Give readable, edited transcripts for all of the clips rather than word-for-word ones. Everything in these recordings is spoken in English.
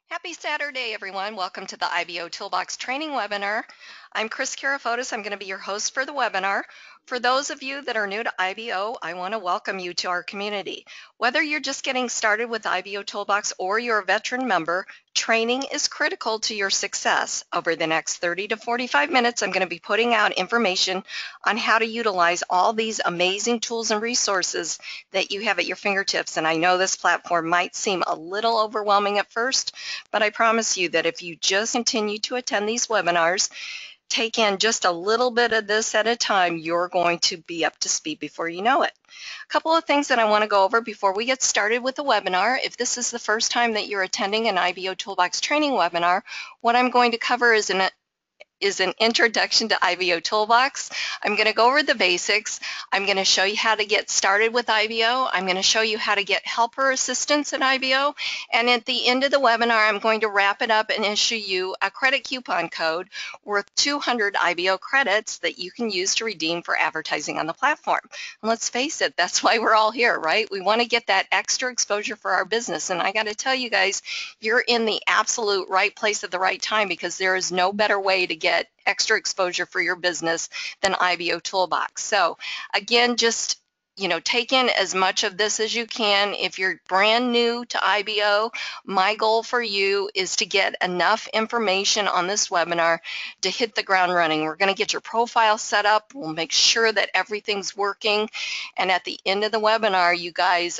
Happy Saturday, everyone. Welcome to the IBOtoolbox training webinar. I'm Kris Karafotas. I'm going to be your host for the webinar. For those of you that are new to IBO, I want to welcome you to our community. Whether you're just getting started with IBOtoolbox or you're a veteran member, training is critical to your success. Over the next 30 to 45 minutes, I'm going to be putting out information on how to utilize all these amazing tools and resources that you have at your fingertips. And I know this platform might seem a little overwhelming at first, but I promise you that if you just continue to attend these webinars, take in just a little bit of this at a time, you're going to be up to speed before you know it. A couple of things that I want to go over before we get started with the webinar. If this is the first time that you're attending an IBOtoolbox training webinar, what I'm going to cover is an introduction to IBOtoolbox. I'm going to go over the basics. I'm going to show you how to get started with IBO. I'm going to show you how to get help or assistance in IBO. And at the end of the webinar, I'm going to wrap it up and issue you a credit coupon code worth 200 IBO credits that you can use to redeem for advertising on the platform. And let's face it, that's why we're all here, right? We want to get that extra exposure for our business. And I got to tell you guys, you're in the absolute right place at the right time, because there is no better way to get extra exposure for your business than IBOtoolbox. So again, just take in as much of this as you can. If you're brand new to IBO, my goal for you is to get enough information on this webinar to hit the ground running. We're going to get your profile set up. We'll make sure that everything's working. And at the end of the webinar, you guys,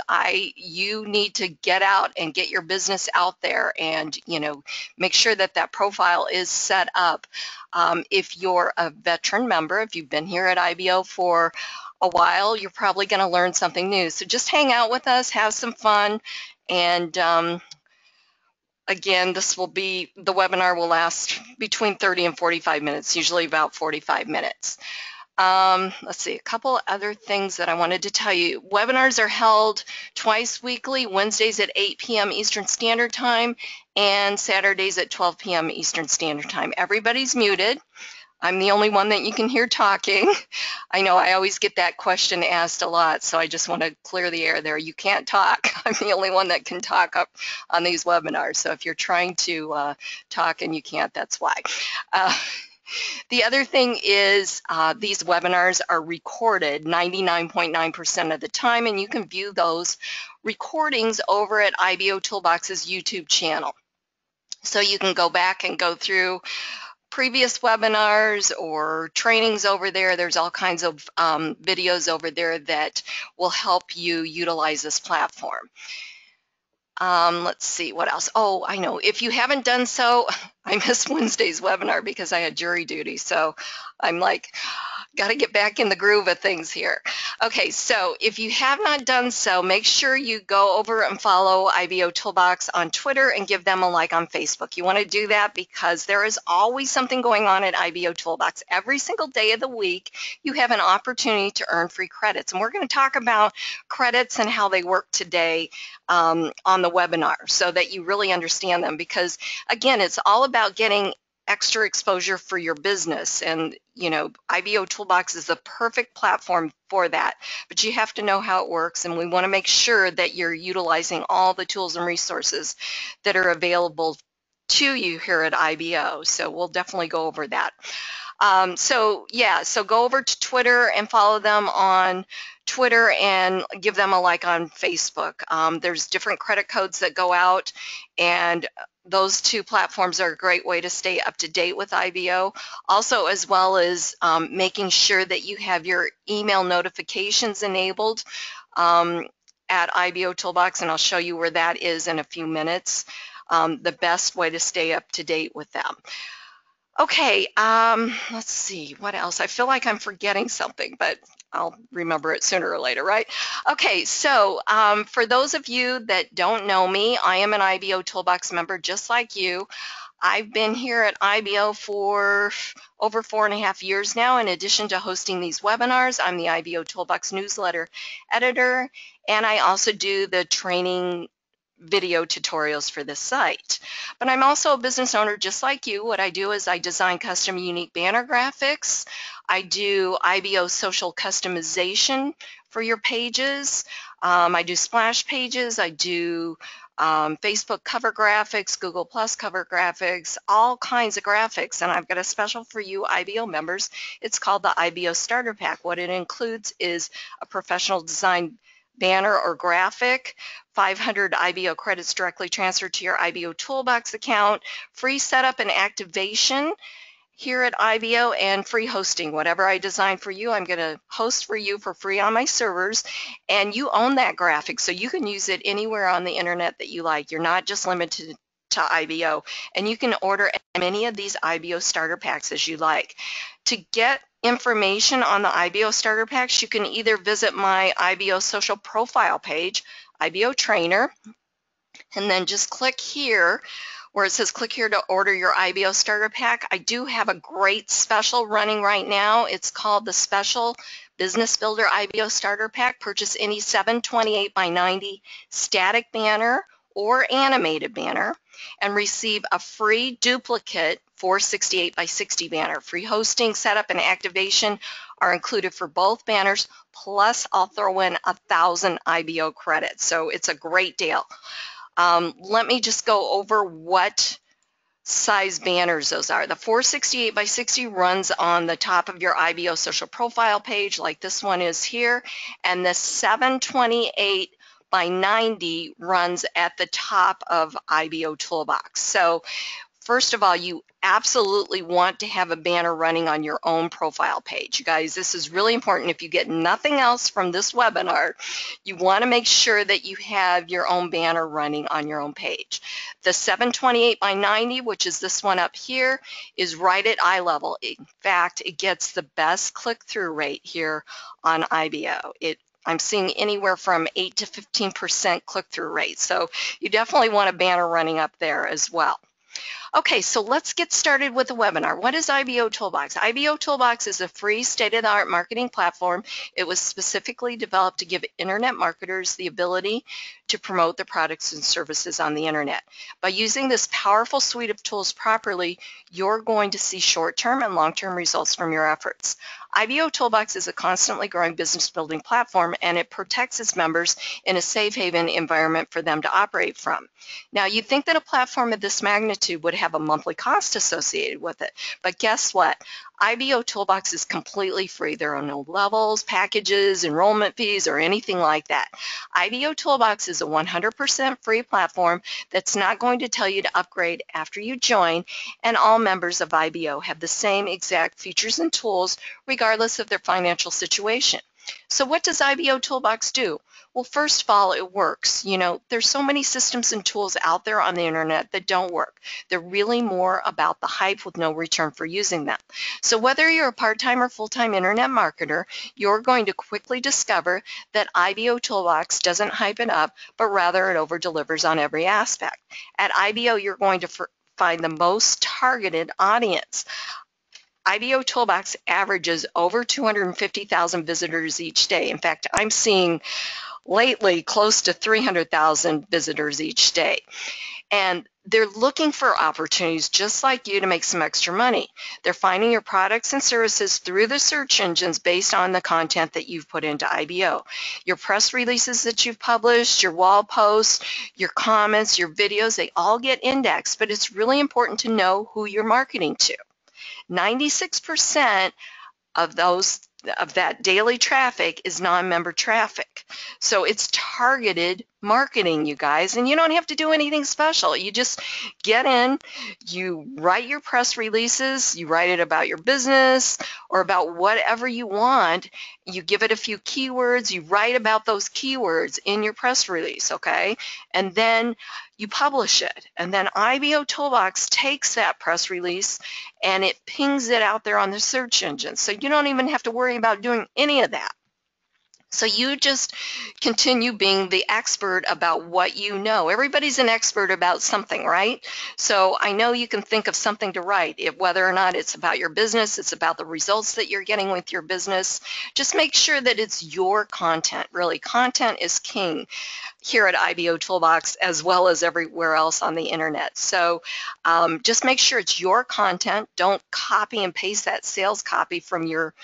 you need to get out and get your business out there and, make sure that that profile is set up. If you're a veteran member, if you've been here at IBO for a while, you're probably going to learn something new. So just hang out with us, have some fun, and again, the webinar will last between 30 and 45 minutes, usually about 45 minutes. Let's see, a couple other things that I wanted to tell you. Webinars are held twice weekly, Wednesdays at 8 p.m. Eastern Standard Time and Saturdays at 12 p.m. Eastern Standard Time. Everybody's muted. I'm the only one that you can hear talking. I know I always get that question asked a lot, so I just want to clear the air there. You can't talk. I'm the only one that can talk up on these webinars. So if you're trying to talk and you can't, that's why. The other thing is these webinars are recorded 99.9% of the time, and you can view those recordings over at IBOtoolbox's YouTube channel. So you can go back and go through previous webinars or trainings over there. There's all kinds of videos over there that will help you utilize this platform. Let's see, what else? Oh, I know, if you haven't done so, I missed Wednesday's webinar because I had jury duty. So I'm like, got to get back in the groove of things here. Okay, so if you have not done so, make sure you go over and follow IBOtoolbox on Twitter and give them a like on Facebook. You want to do that because there is always something going on at IBOtoolbox. Every single day of the week, you have an opportunity to earn free credits. And we're going to talk about credits and how they work today on the webinar so that you really understand them, because again, it's all about getting extra exposure for your business. And IBOtoolbox is the perfect platform for that, but you have to know how it works, and we want to make sure that you're utilizing all the tools and resources that are available to you here at IBO. So we'll definitely go over that. So go over to Twitter and follow them on Twitter and give them a like on Facebook. There's different credit codes that go out, and those two platforms are a great way to stay up to date with IBO. Also, as well as making sure that you have your email notifications enabled at IBOtoolbox, and I'll show you where that is in a few minutes. The best way to stay up to date with them. Okay, let's see, what else? I feel like I'm forgetting something, but I'll remember it sooner or later, right? Okay, so for those of you that don't know me, I am an IBOtoolbox member just like you. I've been here at IBO for over 4.5 years now. In addition to hosting these webinars, I'm the IBOtoolbox newsletter editor, and I also do the training video tutorials for this site. But I'm also a business owner just like you. What I do is I design custom unique banner graphics. I do IBO social customization for your pages. I do splash pages. I do Facebook cover graphics, Google Plus cover graphics, all kinds of graphics. And I've got a special for you IBO members. It's called the IBO Starter Pack. What it includes is a professional design banner or graphic, 500 IBO credits directly transferred to your IBOtoolbox account, free setup and activation here at IBO, and free hosting. Whatever I design for you, I'm going to host for you for free on my servers, and you own that graphic, so you can use it anywhere on the internet that you like. You're not just limited to IBO, and you can order as many of these IBO starter packs as you like. To get information on the IBO starter packs, you can either visit my IBO social profile page, IBO Trainer, and then just click here where it says click here to order your IBO starter pack. I do have a great special running right now. It's called the Special Business Builder IBO Starter Pack. Purchase any 728 by 90 static banner or animated banner and receive a free duplicate 468 by 60 banner. Free hosting, setup, and activation are included for both banners, plus I'll throw in 1,000 IBO credits. So it's a great deal. Let me just go over what size banners those are. The 468 by 60 runs on the top of your IBO social profile page like this one is here, and the 728 by 90 runs at the top of IBOtoolbox. So first of all, you absolutely want to have a banner running on your own profile page. You guys, this is really important. If you get nothing else from this webinar, you want to make sure that you have your own banner running on your own page. The 728 by 90, which is this one up here, is right at eye level. In fact, it gets the best click-through rate here on IBO. I'm seeing anywhere from 8 to 15% click-through rate. So you definitely want a banner running up there as well. Okay, so let's get started with the webinar. What is IBOtoolbox? IBOtoolbox is a free state-of-the-art marketing platform. It was specifically developed to give internet marketers the ability to promote their products and services on the internet. By using this powerful suite of tools properly, you're going to see short-term and long-term results from your efforts. IBOtoolbox is a constantly growing business building platform, and it protects its members in a safe haven environment for them to operate from. Now, you'd think that a platform of this magnitude would have a monthly cost associated with it, but guess what? IBOtoolbox is completely free. There are no levels, packages, enrollment fees, or anything like that. IBOtoolbox is a 100% free platform that's not going to tell you to upgrade after you join, and all members of IBO have the same exact features and tools regardless of their financial situation. So what does IBOtoolbox do? Well, first of all, it works. You know, there's so many systems and tools out there on the internet that don't work. They're really more about the hype with no return for using them. So whether you're a part-time or full-time internet marketer, you're going to quickly discover that IBOtoolbox doesn't hype it up, but rather it over-delivers on every aspect. At IBO, you're going to find the most targeted audience. IBOtoolbox averages over 250,000 visitors each day. In fact, I'm seeing lately close to 300,000 visitors each day. And they're looking for opportunities just like you to make some extra money. They're finding your products and services through the search engines based on the content that you've put into IBO. Your press releases that you've published, your wall posts, your comments, your videos, they all get indexed, but it's really important to know who you're marketing to. 96% of that daily traffic is non-member traffic. So it's targeted marketing, you guys, and you don't have to do anything special. You just get in, you write your press releases, you write it about your business or about whatever you want. You give it a few keywords, you write about those keywords in your press release, okay? And then you publish it. And then IBOtoolbox takes that press release and it pings it out there on the search engine. So you don't even have to worry about doing any of that. So you just continue being the expert about what you know. Everybody's an expert about something, right? So I know you can think of something to write, whether or not it's about your business, it's about the results that you're getting with your business. Just make sure that it's your content. Really, content is king. here at IBOtoolbox as well as everywhere else on the internet. So just make sure it's your content. Don't copy and paste that sales copy from your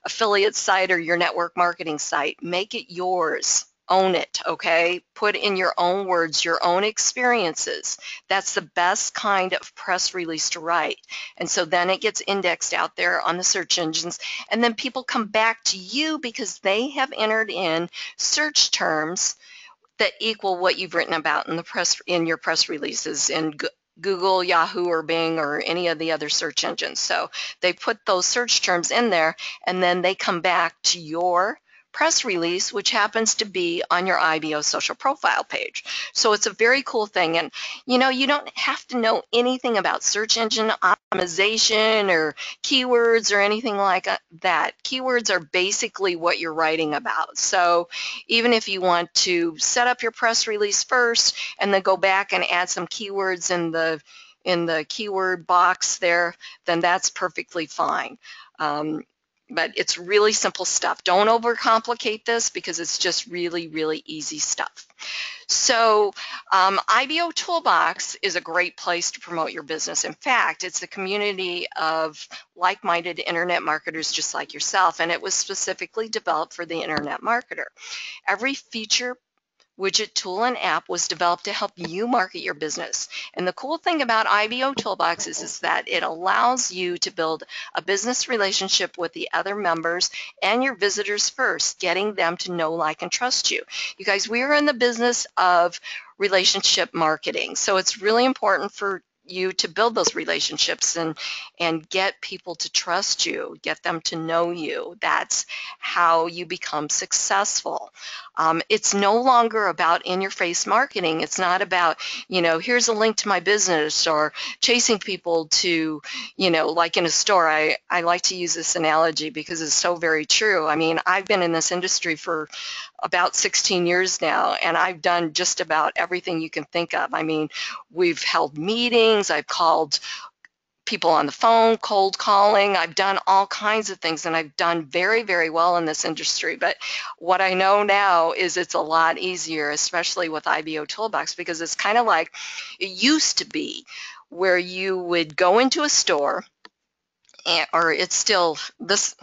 affiliate site or your network marketing site. Make it yours. Own it, okay? Put in your own words, your own experiences. That's the best kind of press release to write. And so then it gets indexed out there on the search engines, and then people come back to you because they have entered in search terms that equal what you've written about in the press, in your press releases in Google, Yahoo, or Bing, or any of the other search engines. So they put those search terms in there, and then they come back to your press release, which happens to be on your IBO social profile page. So it's a very cool thing. And you know, you don't have to know anything about search engine optimization or keywords or anything like that. Keywords are basically what you're writing about. So even if you want to set up your press release first and then go back and add some keywords in the keyword box there, then that's perfectly fine. But it's really simple stuff. Don't overcomplicate this because it's just really, really easy stuff. So IBOtoolbox is a great place to promote your business. In fact, it's a community of like-minded internet marketers just like yourself, and it was specifically developed for the internet marketer. Every feature, widget, tool, and app was developed to help you market your business. And the cool thing about IBOtoolbox is that it allows you to build a business relationship with the other members and your visitors first, getting them to know, like, and trust you. You guys, we are in the business of relationship marketing, so it's really important for you to build those relationships and get people to trust you, get them to know you. That's how you become successful. It's no longer about in-your-face marketing. It's not about, you know, here's a link to my business, or chasing people to, you know, like in a store. I like to use this analogy because it's so very true. I mean, I've been in this industry for about 16 years now, and I've done just about everything you can think of. I mean, we've held meetings, I've called people on the phone, cold calling, I've done all kinds of things, and I've done very, very well in this industry. But what I know now is it's a lot easier, especially with IBOtoolbox, because it's kind of like it used to be, where you would go into a store, or it's still this.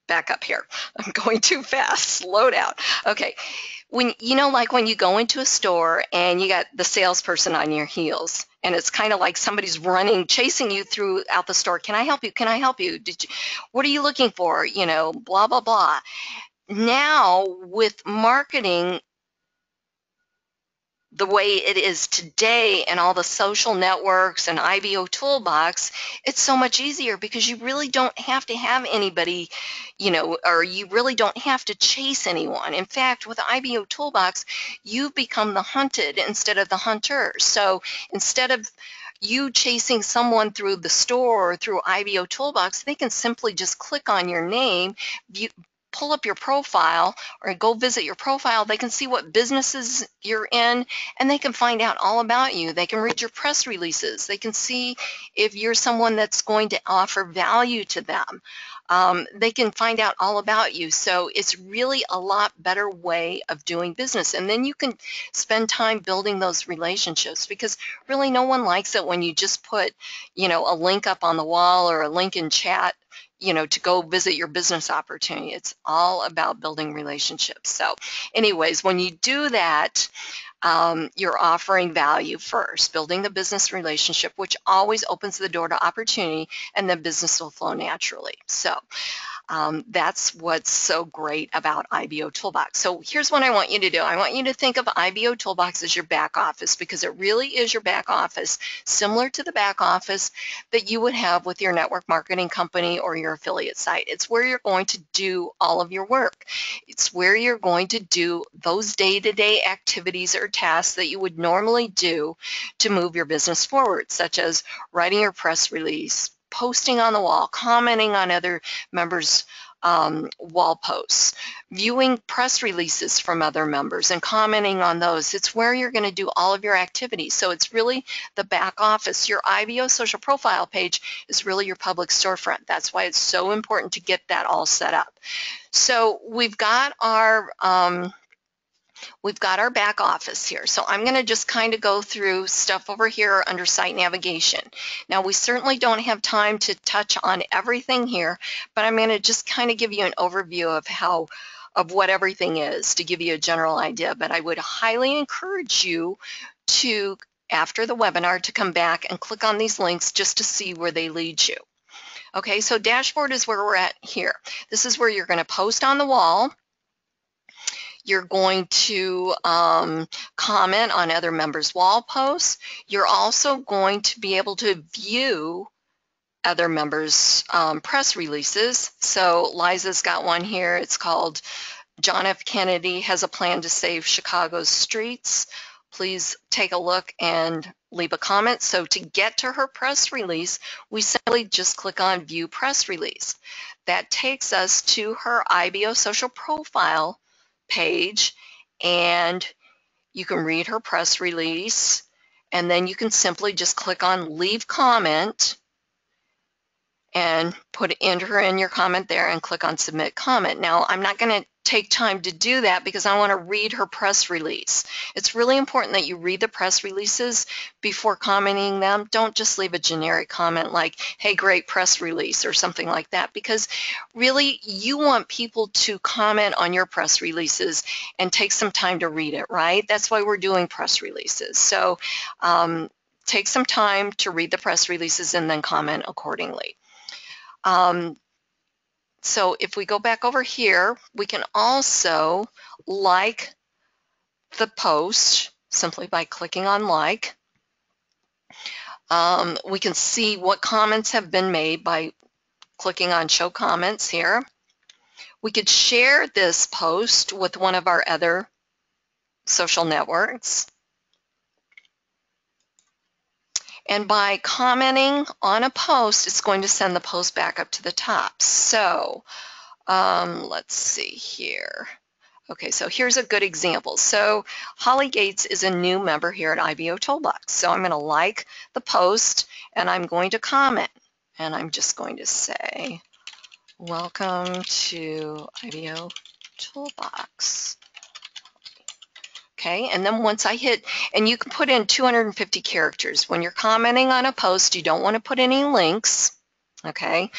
Back up here. I'm going too fast. Slow down. Okay. When, you know, like when you go into a store and you got the salesperson on your heels, and it's kind of like somebody's running, chasing you throughout the store. Can I help you? Can I help you? What are you looking for? You know, blah, blah, blah. Now with marketing the way it is today and all the social networks and IBOtoolbox, it's so much easier because you really don't have to have anybody, you know, or you really don't have to chase anyone. In fact, with IBOtoolbox, you've become the hunted instead of the hunter. So instead of you chasing someone through the store or through IBOtoolbox, they can simply just click on your name, pull up your profile, or go visit your profile. They can see what businesses you're in, and they can find out all about you. They can read your press releases. They can see if you're someone that's going to offer value to them. They can find out all about you. So it's really a lot better way of doing business. And then you can spend time building those relationships, because really no one likes it when you just put, you know, a link up on the wall or a link in chat, you know, to go visit your business opportunity. It's all about building relationships. So anyways, when you do that, you're offering value first, building the business relationship, which always opens the door to opportunity, and the business will flow naturally. So that's what's so great about IBOtoolbox. So here's what I want you to do. I want you to think of IBOtoolbox as your back office, because it really is your back office, similar to the back office that you would have with your network marketing company or your affiliate site. It's where you're going to do all of your work. It's where you're going to do those day-to-day activities or tasks that you would normally do to move your business forward, such as writing your press release, posting on the wall, commenting on other members' wall posts, viewing press releases from other members and commenting on those. It's where you're going to do all of your activities. So it's really the back office. Your IBO social profile page is really your public storefront. That's why it's so important to get that all set up. So we've got our we've got our back office here. So I'm going to just kind of go through stuff over here under site navigation. Now, we certainly don't have time to touch on everything here, but I'm going to just kind of give you an overview of what everything is to give you a general idea. But I would highly encourage you to, after the webinar, to come back and click on these links just to see where they lead you. Okay, so dashboard is where we're at here. This is where you're going to post on the wall. You're going to comment on other members' wall posts. You're also going to be able to view other members' press releases. So Liza's got one here. It's called John F. Kennedy has a plan to save Chicago's streets. Please take a look and leave a comment. So to get to her press release, we simply just click on View Press Release. That takes us to her IBO social profile page, and you can read her press release, and then you can simply just click on Leave Comment and enter in your comment there and click on Submit Comment. Now, I'm not going to take time to do that because I want to read her press release. It's really important that you read the press releases before commenting them. Don't just leave a generic comment like, hey, great press release or something like that, because really you want people to comment on your press releases and take some time to read it, right? That's why we're doing press releases. So take some time to read the press releases and then comment accordingly. So if we go back over here, we can also like the post simply by clicking on like. We can see what comments have been made by clicking on Show Comments here. We could share this post with one of our other social networks. And by commenting on a post, it's going to send the post back up to the top. So let's see here. Okay, so here's a good example. So Holly Gates is a new member here at IBOtoolbox. So I'm going to like the post and I'm going to comment. And I'm just going to say, welcome to IBOtoolbox. Okay, and then once I hit, and you can put in 250 characters. When you're commenting on a post, you don't want to put any links, okay?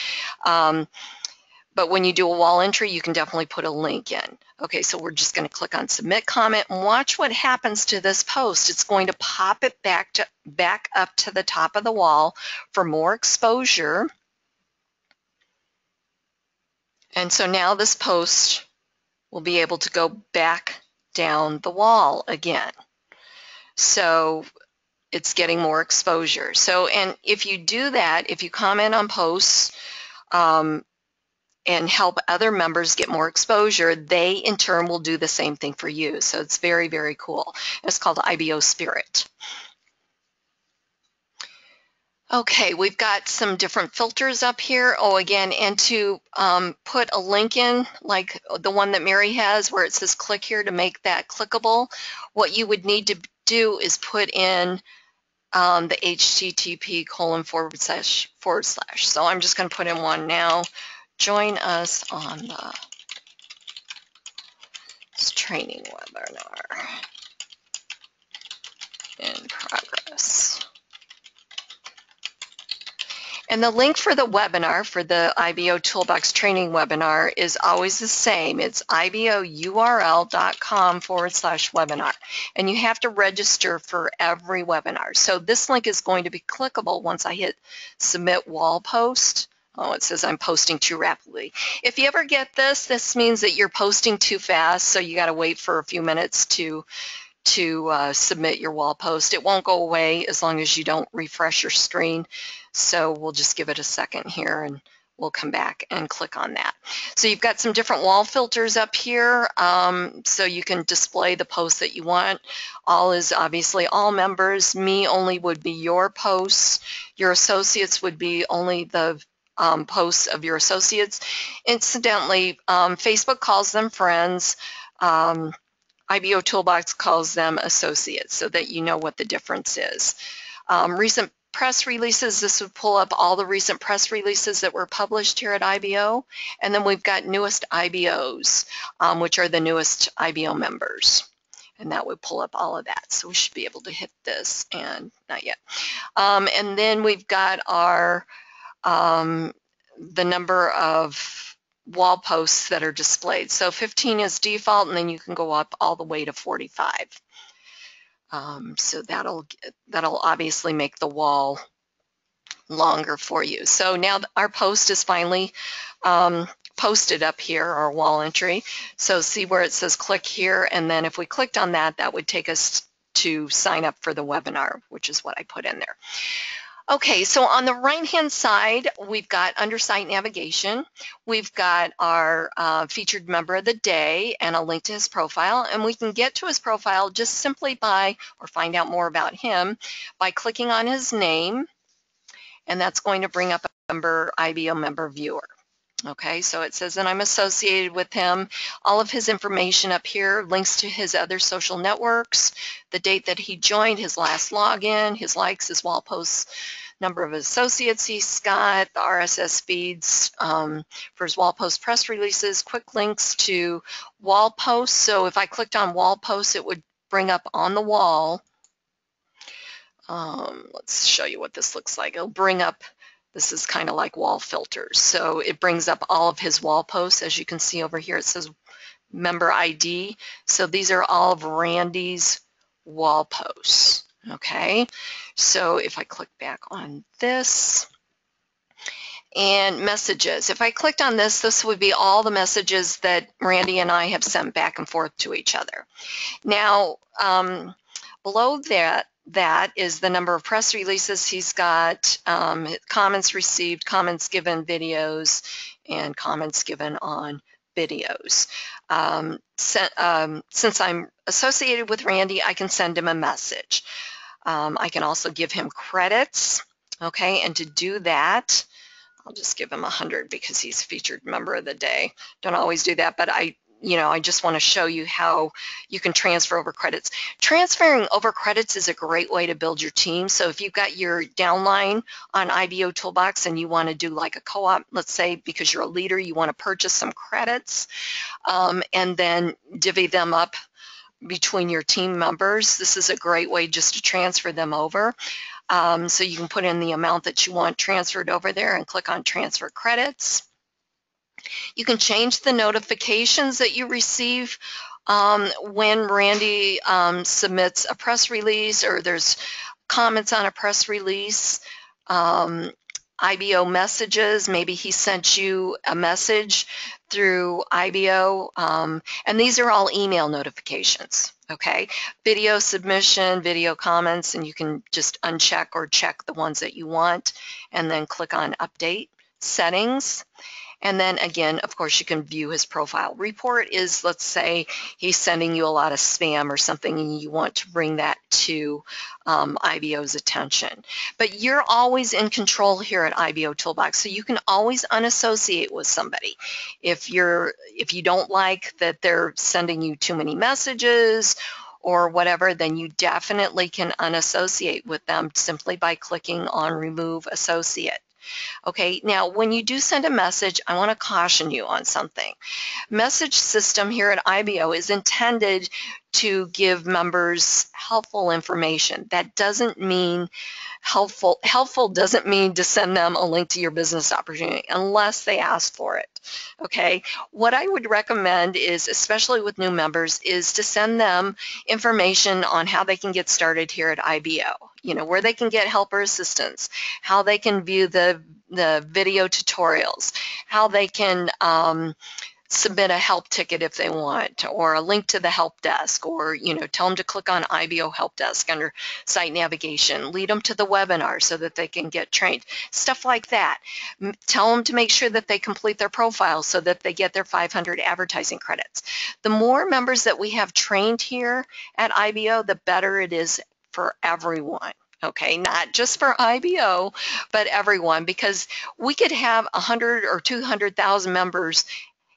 But when you do a wall entry, you can definitely put a link in. Okay, so we're just going to click on Submit Comment and watch what happens to this post. It's going to pop it back up to the top of the wall for more exposure. And so now this post will be able to go back down the wall again. So it's getting more exposure. So, and if you do that, if you comment on posts and help other members get more exposure, they in turn will do the same thing for you. So it's very, very cool. It's called IBO Spirit. Okay, we've got some different filters up here. Oh, again, and to put a link in, like the one that Mary has where it says click here to make that clickable, what you would need to do is put in the http://. So I'm just going to put in one now. Join us on the training webinar in progress. And the link for the webinar, for the IBOtoolbox training webinar, is always the same. It's ibourl.com/webinar. And you have to register for every webinar. So this link is going to be clickable once I hit Submit Wall Post. Oh, it says I'm posting too rapidly. If you ever get this, this means that you're posting too fast, so you got to wait for a few minutes to submit your wall post. It won't go away as long as you don't refresh your screen. So we'll just give it a second here and we'll come back and click on that. So you've got some different wall filters up here, so you can display the posts that you want. All is obviously all members. Me only would be your posts. Your associates would be only the posts of your associates. Incidentally, Facebook calls them friends. IBOtoolbox calls them associates, so that you know what the difference is. Recent press releases, this would pull up all the recent press releases that were published here at IBO. And then we've got newest IBOs, which are the newest IBO members. and that would pull up all of that. So we should be able to hit this, and not yet. And then we've got our the number of wall posts that are displayed. So 15 is default, and then you can go up all the way to 45. So that'll obviously make the wall longer for you. So now our post is finally posted up here, our wall entry. So see where it says click here, and then if we clicked on that, that would take us to sign up for the webinar, which is what I put in there. Okay, so on the right-hand side, we've got under site navigation, we've got our featured member of the day and a link to his profile, and we can get to his profile just simply by, or find out more about him, by clicking on his name, and that's going to bring up a IBO member viewer. Okay, so it says that I'm associated with him, all of his information up here, links to his other social networks, the date that he joined, his last login, his likes, his wall posts, number of associates he's got, the RSS feeds for his wall post press releases, quick links to wall posts. So if I clicked on wall posts, it would bring up on the wall. Let's show you what this looks like. It'll bring up, this is kind of like wall filters. So it brings up all of his wall posts. As you can see over here, it says member ID. So these are all of Randy's wall posts. Okay, so if I click back on this, and messages, if I clicked on this, this would be all the messages that Randy and I have sent back and forth to each other. Now, below that is the number of press releases he's got, comments received, comments given, videos, and comments given on videos. Since I'm associated with Randy, I can send him a message. I can also give him credits, okay, and to do that, I'll just give him 100 because he's featured member of the day. Don't always do that, but I just want to show you how you can transfer over credits. Transferring over credits is a great way to build your team. So if you've got your downline on IBOtoolbox and you want to do like a co-op, let's say because you're a leader, you want to purchase some credits and then divvy them up between your team members, this is a great way just to transfer them over. So you can put in the amount that you want transferred over there and click on transfer credits. You can change the notifications that you receive when Randy submits a press release or there's comments on a press release. IBO messages, maybe he sent you a message through IBO, and these are all email notifications, okay? Video submission, video comments, and you can just uncheck or check the ones that you want, and then click on update settings. And then again, of course, you can view his profile. Report is, let's say, he's sending you a lot of spam or something and you want to bring that to IBO's attention. But you're always in control here at IBOtoolbox, so you can always unassociate with somebody. If you don't like that they're sending you too many messages or whatever, then you definitely can unassociate with them simply by clicking on Remove Associate. Okay, now when you do send a message, I want to caution you on something. Message system here at IBO is intended to give members helpful information. That doesn't mean helpful doesn't mean to send them a link to your business opportunity unless they ask for it. Okay, what I would recommend is, especially with new members, is to send them information on how they can get started here at IBO. You know, where they can get help or assistance, how they can view the video tutorials, how they can submit a help ticket if they want, or a link to the help desk, or tell them to click on IBO help desk under site navigation, lead them to the webinar so that they can get trained, stuff like that. Tell them to make sure that they complete their profile so that they get their 500 advertising credits. The more members that we have trained here at IBO, the better it is for everyone. Okay, not just for IBO, but everyone, because we could have 100 or 200,000 members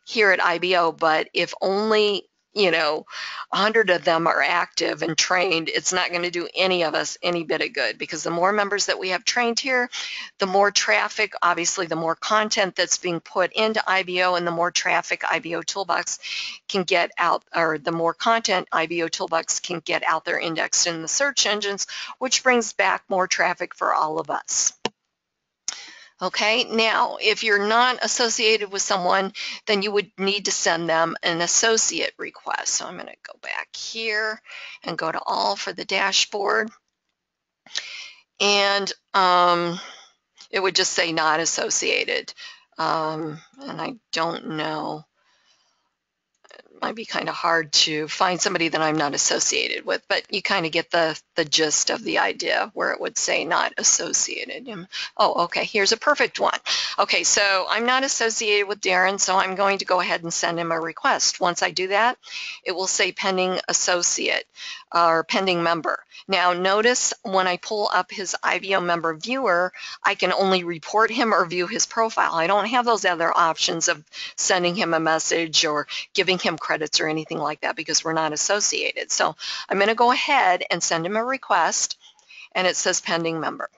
here at IBO, but if only you know, 100 of them are active and trained, it's not going to do any of us any bit of good, because the more members that we have trained here, the more traffic, obviously the more content that's being put into IBO, and the more traffic IBO Toolbox can get out, or the more content IBO Toolbox can get out there indexed in the search engines, which brings back more traffic for all of us. Okay, now if you're not associated with someone, then you would need to send them an associate request. So I'm going to go back here and go to all for the dashboard. And it would just say not associated. And I don't know. Might be kind of hard to find somebody that I'm not associated with, but you kind of get the gist of the idea where it would say not associated. Oh, okay, here's a perfect one. Okay, so I'm not associated with Darren, so I'm going to go ahead and send him a request. Once I do that, it will say pending associate or pending member. Now notice when I pull up his IBO member viewer, I can only report him or view his profile. I don't have those other options of sending him a message or giving him credits or anything like that, because we're not associated. So I'm going to go ahead and send him a request, and it says pending member.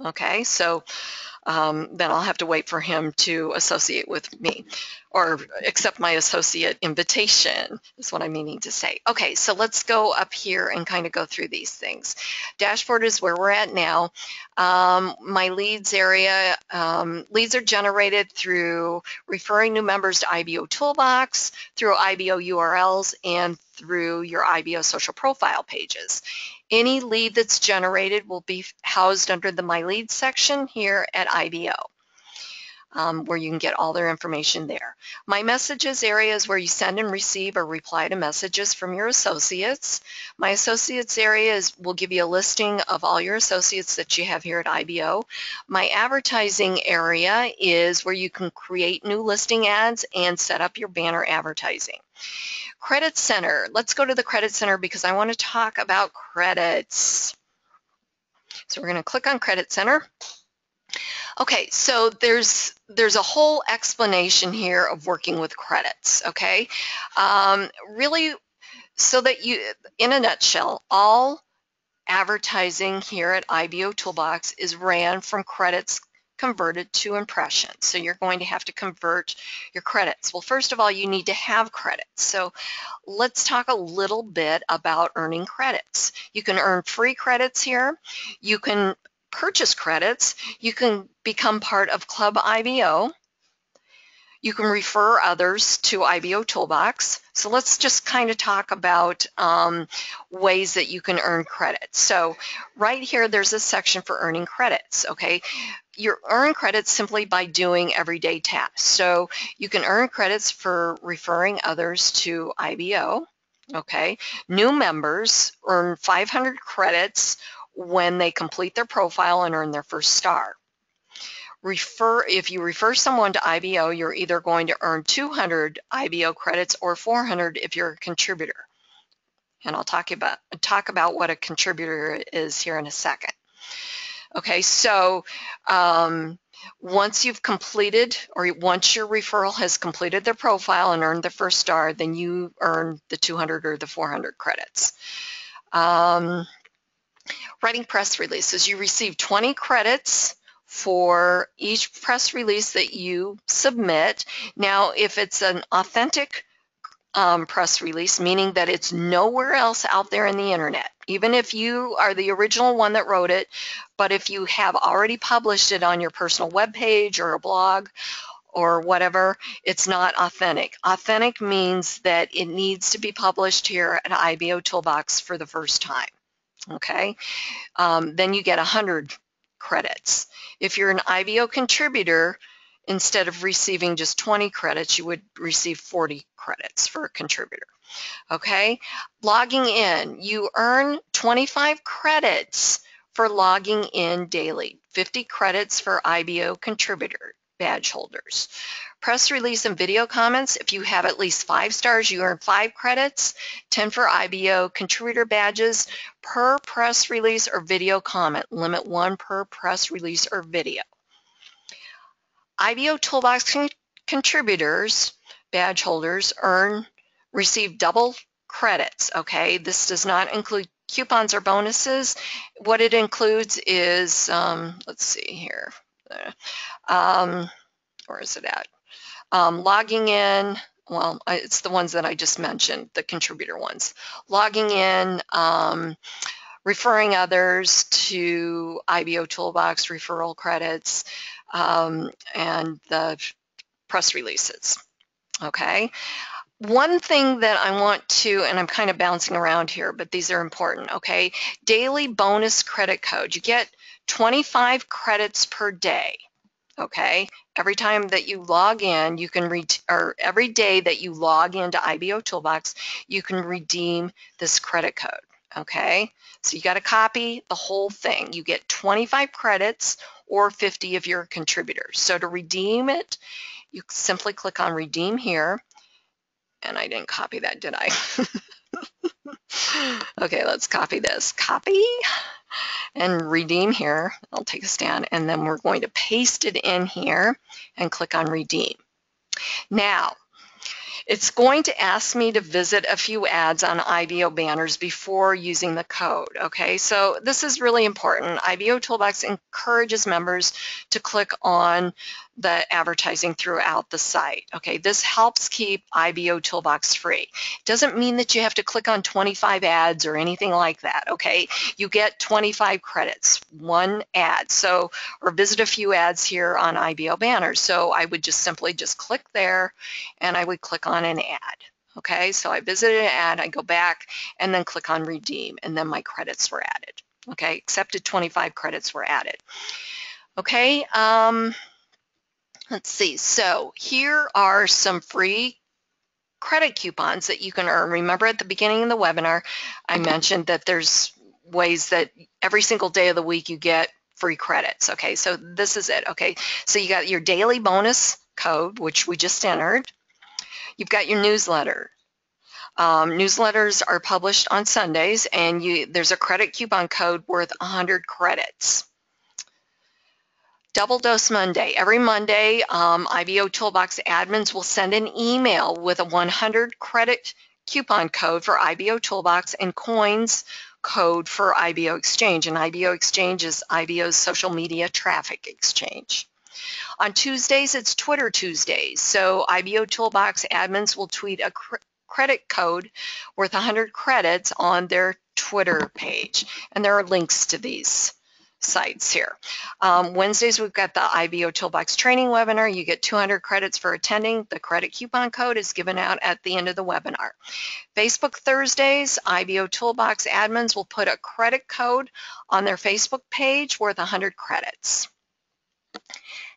Okay, so then I'll have to wait for him to associate with me or accept my associate invitation is what I'm meaning to say. Okay, so let's go up here and kind of go through these things. Dashboard is where we're at now. My leads area, leads are generated through referring new members to IBO Toolbox, through IBO URLs, and through your IBO social profile pages. Any lead that's generated will be housed under the My Leads section here at IBO, where you can get all their information there. My Messages area is where you send and receive or reply to messages from your associates. My Associates area will give you a listing of all your associates that you have here at IBO. My Advertising area is where you can create new listing ads and set up your banner advertising. Credit Center. Let's go to the Credit Center because I want to talk about credits. So we're going to click on Credit Center. Okay, so there's a whole explanation here of working with credits, okay? Really, so that you, in a nutshell, all advertising here at IBO Toolbox is ran from credits converted to impressions. So you're going to have to convert your credits. Well, first of all, you need to have credits. So let's talk a little bit about earning credits. You can earn free credits here. You can purchase credits. You can become part of Club IBO. You can refer others to IBO Toolbox. So let's just kind of talk about ways that you can earn credits. So right here, there's a section for earning credits, okay? You earn credits simply by doing everyday tasks. So you can earn credits for referring others to IBO, okay? New members earn 500 credits when they complete their profile and earn their first star. If you refer someone to IBO, you're either going to earn 200 IBO credits or 400 if you're a contributor. And I'll talk about what a contributor is here in a second. Okay, so once you've completed, or once your referral has completed their profile and earned the first star, then you earn the 200 or the 400 credits. Writing press releases, you receive 20 credits for each press release that you submit. Now, if it's an authentic press release, meaning that it's nowhere else out there in the internet, even if you are the original one that wrote it, but if you have already published it on your personal web page or a blog or whatever, it's not authentic. Authentic means that it needs to be published here at IBO Toolbox for the first time, okay? Then you get 100 credits. If you're an IBO contributor, instead of receiving just 20 credits, you would receive 40 credits for a contributor. Okay, logging in, you earn 25 credits for logging in daily, 50 credits for IBO contributor badge holders. Press release and video comments, if you have at least 5 stars, you earn 5 credits, 10 for IBO contributor badges per press release or video comment, limit 1 per press release or video. IBO Toolbox contributors, badge holders, earn receive double credits, okay? This does not include coupons or bonuses. What it includes is, let's see here, where is it at? Logging in, well, it's the ones that I just mentioned, the contributor ones. Logging in, referring others to IBOtoolbox referral credits, and the press releases, okay? One thing that I want to, and I'm kind of bouncing around here, but these are important, okay? Daily bonus credit code. You get 25 credits per day, okay? Every time that you log in, you can or every day that you log into IBOtoolbox, you can redeem this credit code, okay? So you got to copy the whole thing. You get 25 credits or 50 of your contributors. So to redeem it, you simply click on redeem here. And I didn't copy that, did I? Okay, let's copy this. Copy and redeem here. I'll take a stand, and then we're going to paste it in here and click on redeem. Now, it's going to ask me to visit a few ads on IBO banners before using the code, okay? So this is really important. IBOtoolbox encourages members to click on the advertising throughout the site, okay? This helps keep IBOtoolbox free. It doesn't mean that you have to click on 25 ads or anything like that, okay? You get 25 credits, one ad, so, or visit a few ads here on IBO banners. So I would just simply just click there, and I would click on an ad, okay? So I visited an ad, I go back, and then click on redeem, and then my credits were added, okay? Accepted 25 credits were added, okay? Let's see, so here are some free credit coupons that you can earn. Remember at the beginning of the webinar, I mentioned that there's ways that every single day of the week you get free credits, okay? So this is it, okay? So you got your daily bonus code, which we just entered. You've got your newsletter. Newsletters are published on Sundays, and there's a credit coupon code worth 100 credits. Double Dose Monday. Every Monday, IBOtoolbox admins will send an email with a 100 credit coupon code for IBOtoolbox and coins code for IBO Exchange. And IBO Exchange is IBO's social media traffic exchange. On Tuesdays, it's Twitter Tuesdays. So IBOtoolbox admins will tweet a credit code worth 100 credits on their Twitter page. And there are links to these sites here. Wednesdays, we've got the IBOtoolbox training webinar. You get 200 credits for attending. The credit coupon code is given out at the end of the webinar. Facebook Thursdays, IBOtoolbox admins will put a credit code on their Facebook page worth 100 credits.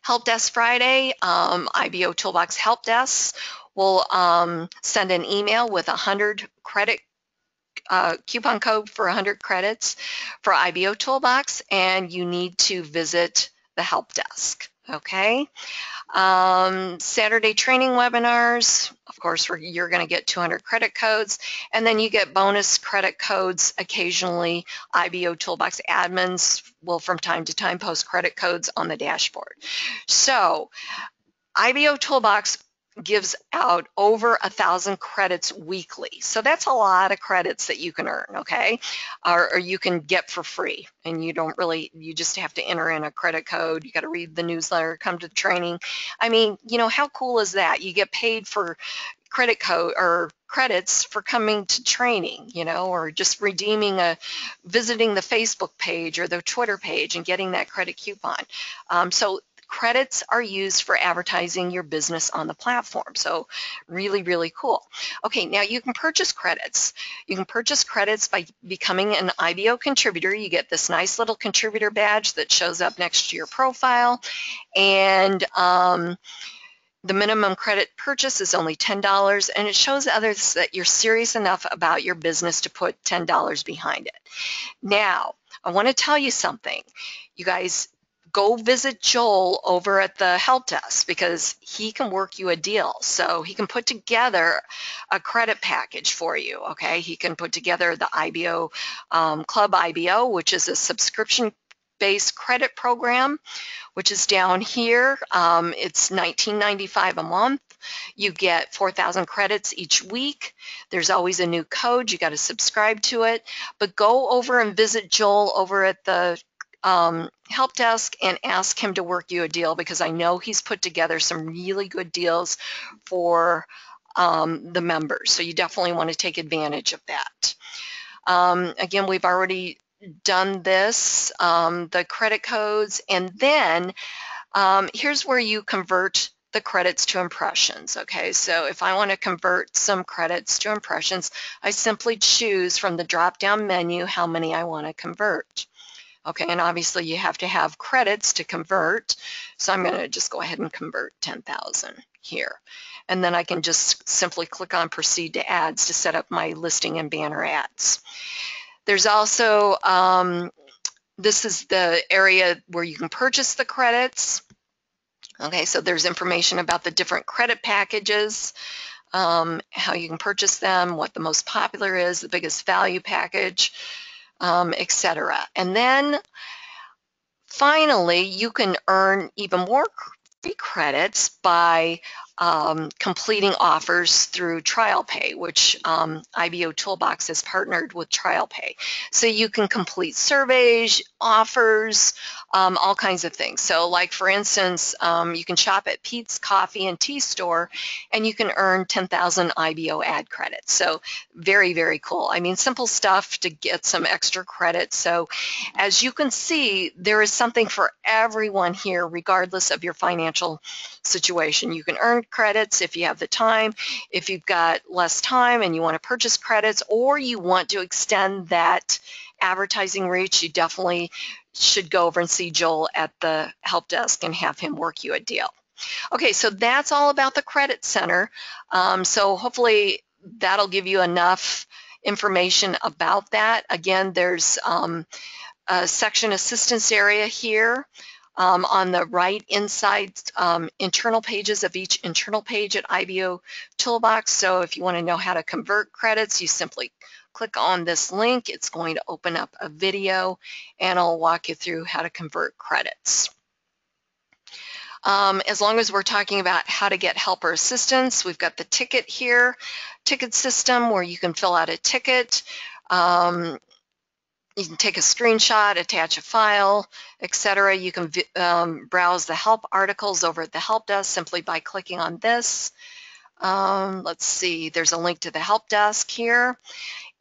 Help Desk Friday, IBOtoolbox Help Desk will send an email with 100 credit coupon code for 100 credits for IBOtoolbox, and you need to visit the help desk, okay? Saturday training webinars, of course, you're going to get 200 credit codes, and then you get bonus credit codes occasionally. IBOtoolbox admins will from time to time post credit codes on the dashboard. So IBOtoolbox gives out over 1,000 credits weekly. So that's a lot of credits that you can earn, okay? Or you can get for free. And you don't really, you just have to enter in a credit code. You got to read the newsletter, come to the training. I mean, you know, how cool is that? You get paid for credit code or credits for coming to training, you know, or just redeeming visiting the Facebook page or the Twitter page and getting that credit coupon. So credits are used for advertising your business on the platform. So really, really cool. Okay, now you can purchase credits. You can purchase credits by becoming an IBO contributor. You get this nice little contributor badge that shows up next to your profile. And the minimum credit purchase is only $10, and it shows others that you're serious enough about your business to put $10 behind it. Now, I want to tell you something. You guys, go visit Joel over at the help desk because he can work you a deal. So he can put together a credit package for you, okay? He can put together the IBO, Club IBO, which is a subscription-based credit program, which is down here. It's $19.95 a month. You get 4,000 credits each week. There's always a new code. You got to subscribe to it. But go over and visit Joel over at the help desk and ask him to work you a deal, because I know he's put together some really good deals for the members. So you definitely want to take advantage of that. Again, we've already done this, the credit codes, and then here's where you convert the credits to impressions. Okay, so if I want to convert some credits to impressions, I simply choose from the drop-down menu how many I want to convert. Okay, and obviously you have to have credits to convert, so I'm going to just go ahead and convert 10,000 here. And then I can just simply click on Proceed to Ads to set up my listing and banner ads. There's also, this is the area where you can purchase the credits. Okay, so there's information about the different credit packages, how you can purchase them, what the most popular is, the biggest value package, etc. And then finally, you can earn even more free credits by completing offers through trial pay, which IBOtoolbox has partnered with trial pay. So you can complete surveys, offers, all kinds of things. So like for instance, you can shop at Pete's Coffee and Tea Store and you can earn 10,000 IBO ad credits. So very, very cool. I mean, simple stuff to get some extra credits. So as you can see, there is something for everyone here, regardless of your financial situation. You can earn credits if you have the time. If you've got less time and you want to purchase credits, or you want to extend that advertising reach, you definitely should go over and see Joel at the help desk and have him work you a deal. Okay, so that's all about the Credit Center. So hopefully that'll give you enough information about that. Again, there's a section assistance area here. On the right inside internal pages of each internal page at IBOtoolbox. So if you want to know how to convert credits, you simply click on this link. It's going to open up a video and I'll walk you through how to convert credits. As long as we're talking about how to get help or assistance, we've got the ticket here, ticket system, where you can fill out a ticket. You can take a screenshot, attach a file, etc. You can browse the help articles over at the help desk simply by clicking on this. Let's see, there's a link to the help desk here.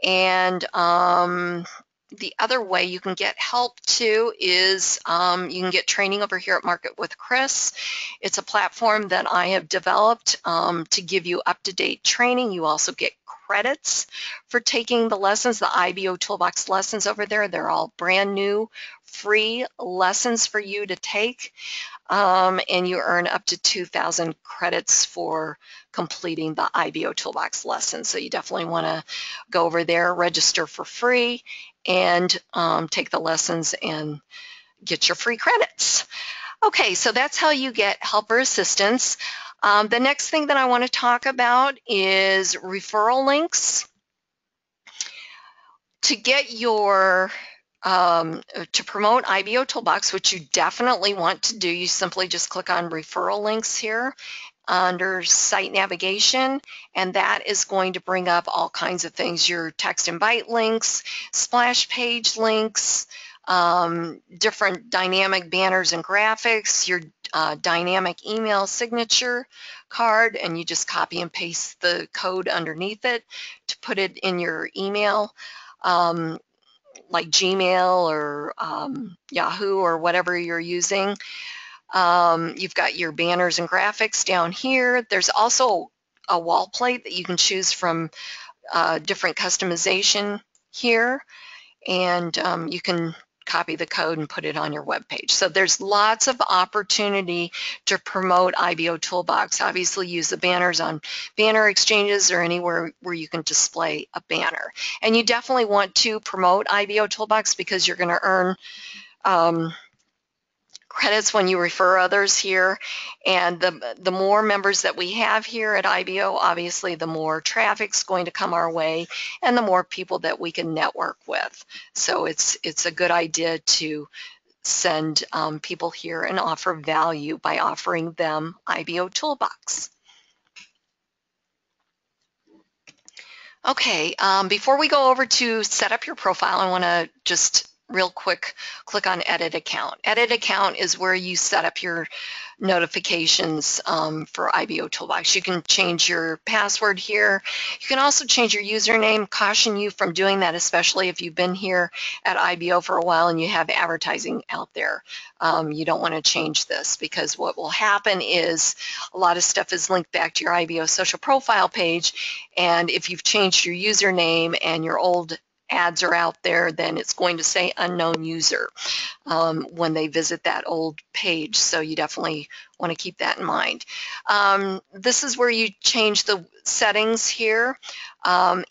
And the other way you can get help too is you can get training over here at Market with Kris. It's a platform that I have developed to give you up-to-date training. You also get credits for taking the lessons, the IBOtoolbox lessons over there. They're all brand new, free lessons for you to take. And you earn up to 2,000 credits for completing the IBOtoolbox lesson. So you definitely want to go over there, register for free, and take the lessons and get your free credits. Okay, so that's how you get help or assistance. The next thing that I want to talk about is referral links. To get your to promote IBOtoolbox, which you definitely want to do, you simply just click on referral links here under site navigation, and that is going to bring up all kinds of things, your text invite links, splash page links, different dynamic banners and graphics, your dynamic email signature card, and you just copy and paste the code underneath it to put it in your email. Like Gmail or Yahoo or whatever you're using. You've got your banners and graphics down here. There's also a wall plate that you can choose from different customization here, and you can copy the code and put it on your web page. So there's lots of opportunity to promote IBOtoolbox. Obviously use the banners on banner exchanges or anywhere where you can display a banner. And you definitely want to promote IBOtoolbox because you're going to earn credits when you refer others here, and the more members that we have here at IBO, obviously the more traffic's going to come our way and the more people that we can network with. So it's a good idea to send people here and offer value by offering them IBOtoolbox. Okay, before we go over to set up your profile, I want to just real quick click on Edit Account. Edit Account is where you set up your notifications for IBOtoolbox. You can change your password here. You can also change your username. Caution you from doing that, especially if you've been here at IBO for a while and you have advertising out there. You don't want to change this, because what will happen is a lot of stuff is linked back to your IBO social profile page, and if you've changed your username and your old ads are out there, then it's going to say unknown user when they visit that old page. So you definitely want to keep that in mind. This is where you change the settings here.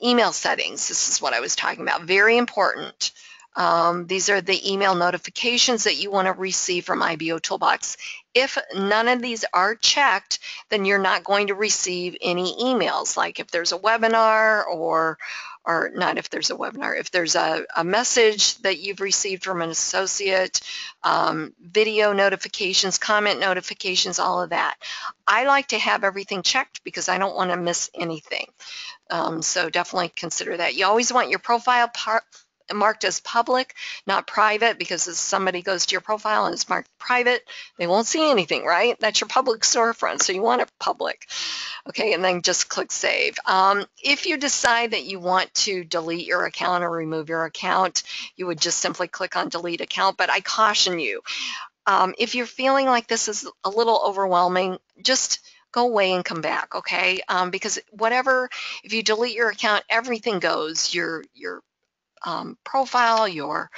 Email settings, this is what I was talking about. Very important. These are the email notifications that you want to receive from IBOtoolbox. If none of these are checked, then you're not going to receive any emails. Like if there's a webinar, or not if there's a webinar, if there's a message that you've received from an associate, video notifications, comment notifications, all of that. I like to have everything checked because I don't want to miss anything. So definitely consider that. You always want your profile marked as public, not private, because if somebody goes to your profile and it's marked private, they won't see anything, right? That's your public storefront, so you want it public. Okay, and then just click Save. If you decide that you want to delete your account or remove your account, you would just simply click on Delete Account, but I caution you, if you're feeling like this is a little overwhelming, just go away and come back, okay? Because if you delete your account, everything goes. Your profile, your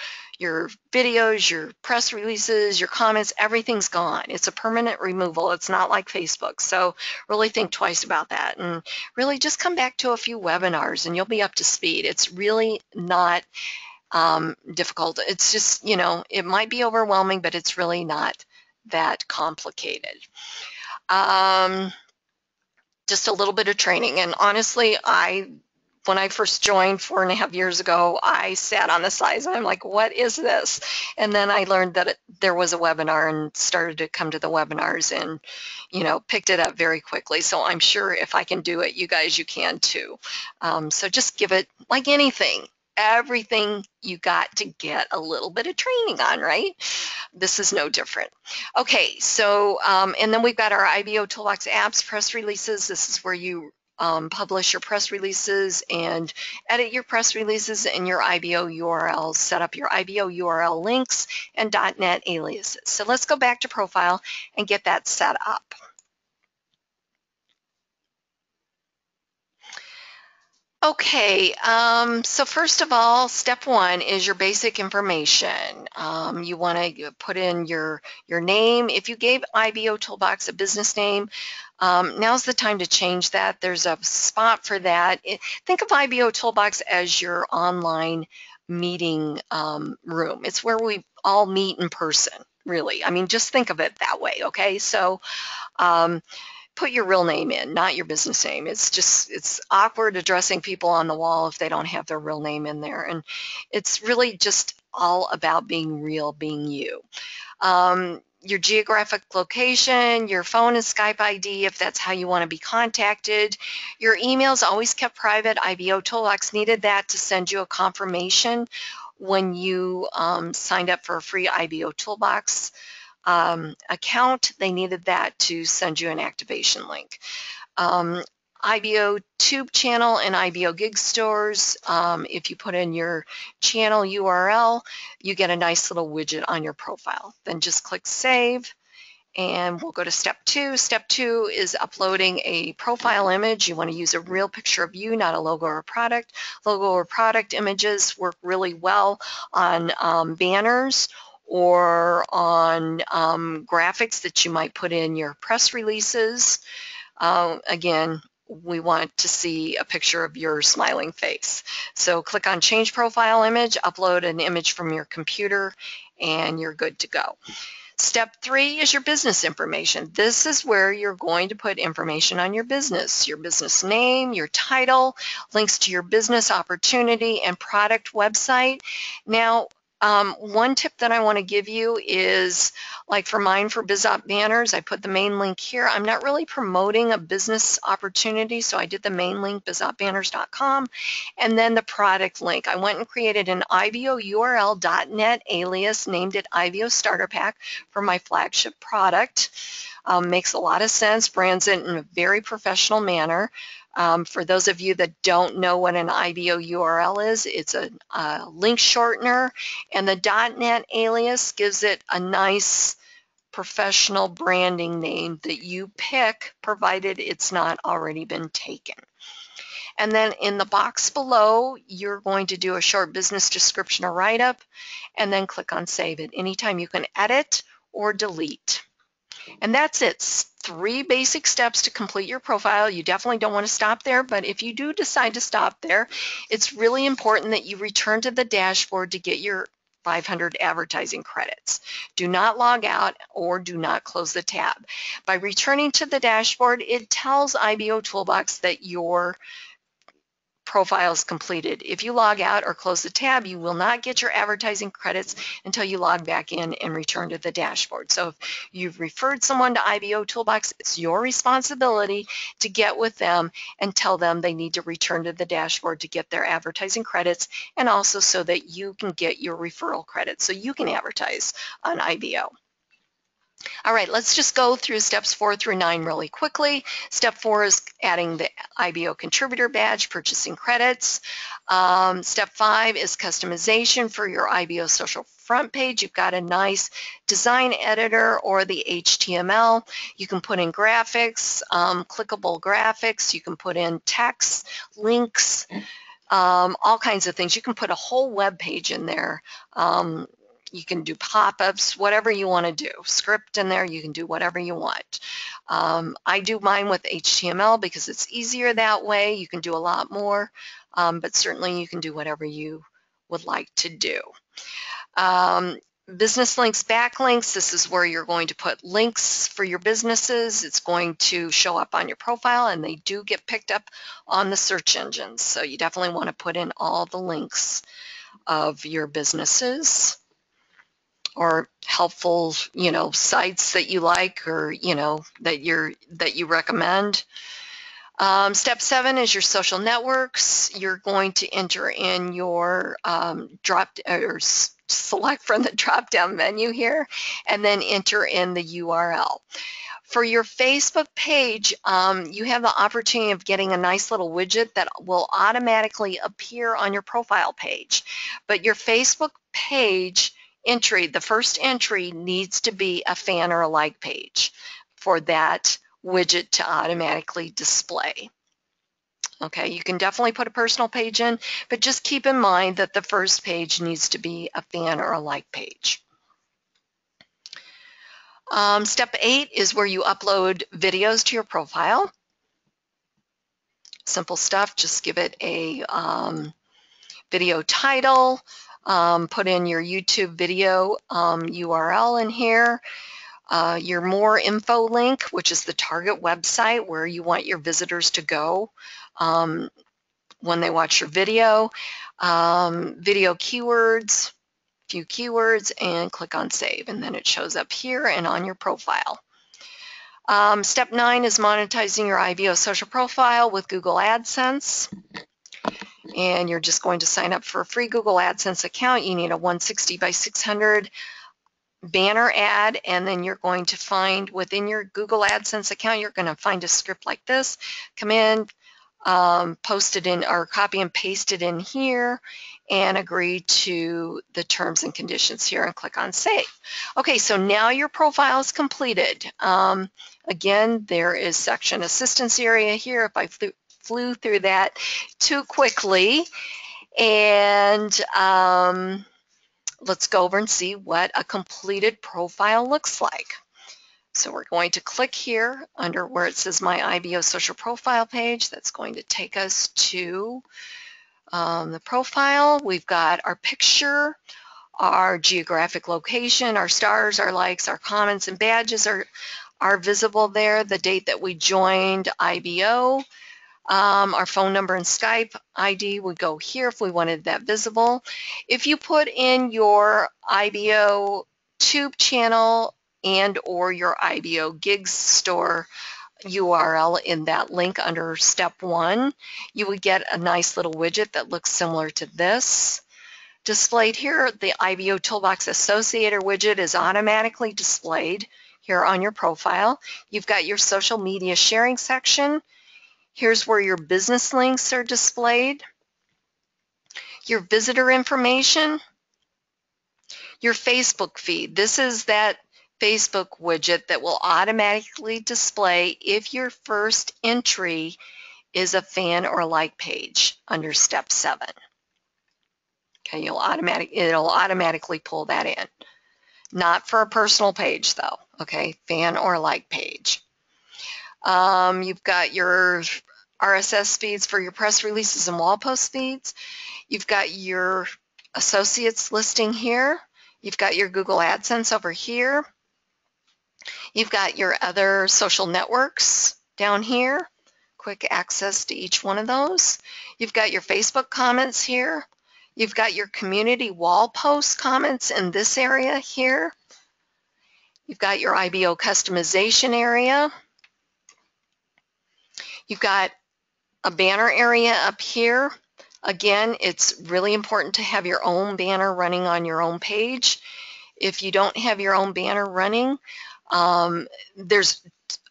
videos, your press releases, your comments, everything's gone. It's a permanent removal. It's not like Facebook. So really think twice about that, and really just come back to a few webinars and you'll be up to speed. It's really not difficult. It's just, it might be overwhelming, but it's really not that complicated. Just a little bit of training. And honestly, when I first joined 4.5 years ago, I sat on the sides and I'm like, what is this? And then I learned that there was a webinar and started to come to the webinars and, picked it up very quickly. So I'm sure if I can do it, you guys, you can too. So just give it, like anything, everything you got to get a little bit of training on, right? This is no different. Okay, so, and then we've got our IBOtoolbox apps, press releases. This is where you publish your press releases and edit your press releases and your IBO URLs, set up your IBO URL links and .NET aliases. So let's go back to profile and get that set up. Okay, so first of all, step one is your basic information. You want to put in your name. If you gave IBOtoolbox a business name, now's the time to change that. There's a spot for that. Think of IBOtoolbox as your online meeting room. It's where we all meet in person, really. I mean, just think of it that way, okay? So put your real name in, not your business name. It's awkward addressing people on the wall if they don't have their real name in there. And it's really just all about being real, being you. Your geographic location, your phone and Skype ID if that's how you want to be contacted. Your email is always kept private. IBOtoolbox needed that to send you a confirmation when you signed up for a free IBOtoolbox account. They needed that to send you an activation link. IBO Tube channel and IBO Gig stores. If you put in your channel URL, you get a nice little widget on your profile. Then just click Save, and we'll go to step two. Step two is uploading a profile image. You want to use a real picture of you, not a logo or product. Logo or product images work really well on banners or on graphics that you might put in your press releases. Again, we want to see a picture of your smiling face. So click on Change Profile Image, upload an image from your computer, and you're good to go. Step three is your business information. This is where you're going to put information on your business name, your title, links to your business opportunity and product website. Now, One tip that I want to give you is, like for mine, for BizOp banners, I put the main link here. I'm not really promoting a business opportunity, so I did the main link, bizopbanners.com, and then the product link. I went and created an IBOURL.net alias, named it IBO Starter Pack for my flagship product. Makes a lot of sense, brands it in a very professional manner. For those of you that don't know what an IBO URL is, it's a link shortener, and the .net alias gives it a nice professional branding name that you pick, provided it's not already been taken. And then in the box below, you're going to do a short business description or write-up, and then click on Save It. Anytime you can edit or delete. And that's it. 3 basic steps to complete your profile. You definitely don't want to stop there, but if you do decide to stop there, it's really important that you return to the dashboard to get your 500 advertising credits. Do not log out or do not close the tab. By returning to the dashboard, it tells IBOtoolbox that your profile is completed. If you log out or close the tab, you will not get your advertising credits until you log back in and return to the dashboard. So if you've referred someone to IBOtoolbox, it's your responsibility to get with them and tell them they need to return to the dashboard to get their advertising credits, and also so that you can get your referral credits so you can advertise on IBO. All right, let's just go through steps 4 through 9 really quickly. Step 4 is adding the IBO contributor badge, purchasing credits. Step 5 is customization for your IBO social front page. You've got a nice design editor or the HTML. You can put in graphics, clickable graphics. You can put in text, links, all kinds of things. You can put a whole web page in there. You can do pop-ups, whatever you want to do. Script in there, you can do whatever you want. I do mine with HTML because it's easier that way. You can do a lot more, but certainly you can do whatever you would like to do. Business links, backlinks, this is where you're going to put links for your businesses. It's going to show up on your profile, and they do get picked up on the search engines. So you definitely want to put in all the links of your businesses or helpful, sites that you like, or that you recommend. Step 7 is your social networks. You're going to enter in your select from the drop-down menu here, and then enter in the URL. For your Facebook page, you have the opportunity of getting a nice little widget that will automatically appear on your profile page. But your Facebook page entry, the first entry, needs to be a fan or a like page for that widget to automatically display. Okay, you can definitely put a personal page in, but just keep in mind that the first page needs to be a fan or a like page. Step 8 is where you upload videos to your profile. Simple stuff, just give it a video title, put in your YouTube video URL in here, your more info link, which is the target website where you want your visitors to go when they watch your video, video keywords, few keywords, and click on Save, and then it shows up here and on your profile. Step 9 is monetizing your IBO social profile with Google AdSense. And you're just going to sign up for a free Google AdSense account. You need a 160 by 600 banner ad, and then you're going to find within your Google AdSense account, you're going to find a script like this. Come in, post it in, or copy and paste it in here, and agree to the terms and conditions here, and click on Save. Okay, so now your profile is completed. Again, there is section assistance area here. If I flew through that too quickly, and let's go over and see what a completed profile looks like. So we're going to click here under where it says My IBO Social Profile page. That's going to take us to the profile. We've got our picture, our geographic location, our stars, our likes, our comments, and badges are visible there. The date that we joined IBO, Our phone number and Skype ID would go here if we wanted that visible. If you put in your IBO tube channel and or your IBO gigs store URL in that link under step 1, you would get a nice little widget that looks similar to this. Displayed here, the IBOtoolbox Associator widget is automatically displayed here on your profile. You've got your social media sharing section. Here's where your business links are displayed, your visitor information, your Facebook feed. This is that Facebook widget that will automatically display if your first entry is a fan or like page under step 7. Okay, it'll automatically pull that in. Not for a personal page though, okay, fan or like page. You've got your RSS feeds for your press releases and wall post feeds. You've got your associates listing here. You've got your Google AdSense over here. You've got your other social networks down here. Quick access to each one of those. You've got your Facebook comments here. You've got your community wall post comments in this area here. You've got your IBO customization area. You've got a banner area up here. Again, it's really important to have your own banner running on your own page. If you don't have your own banner running, there's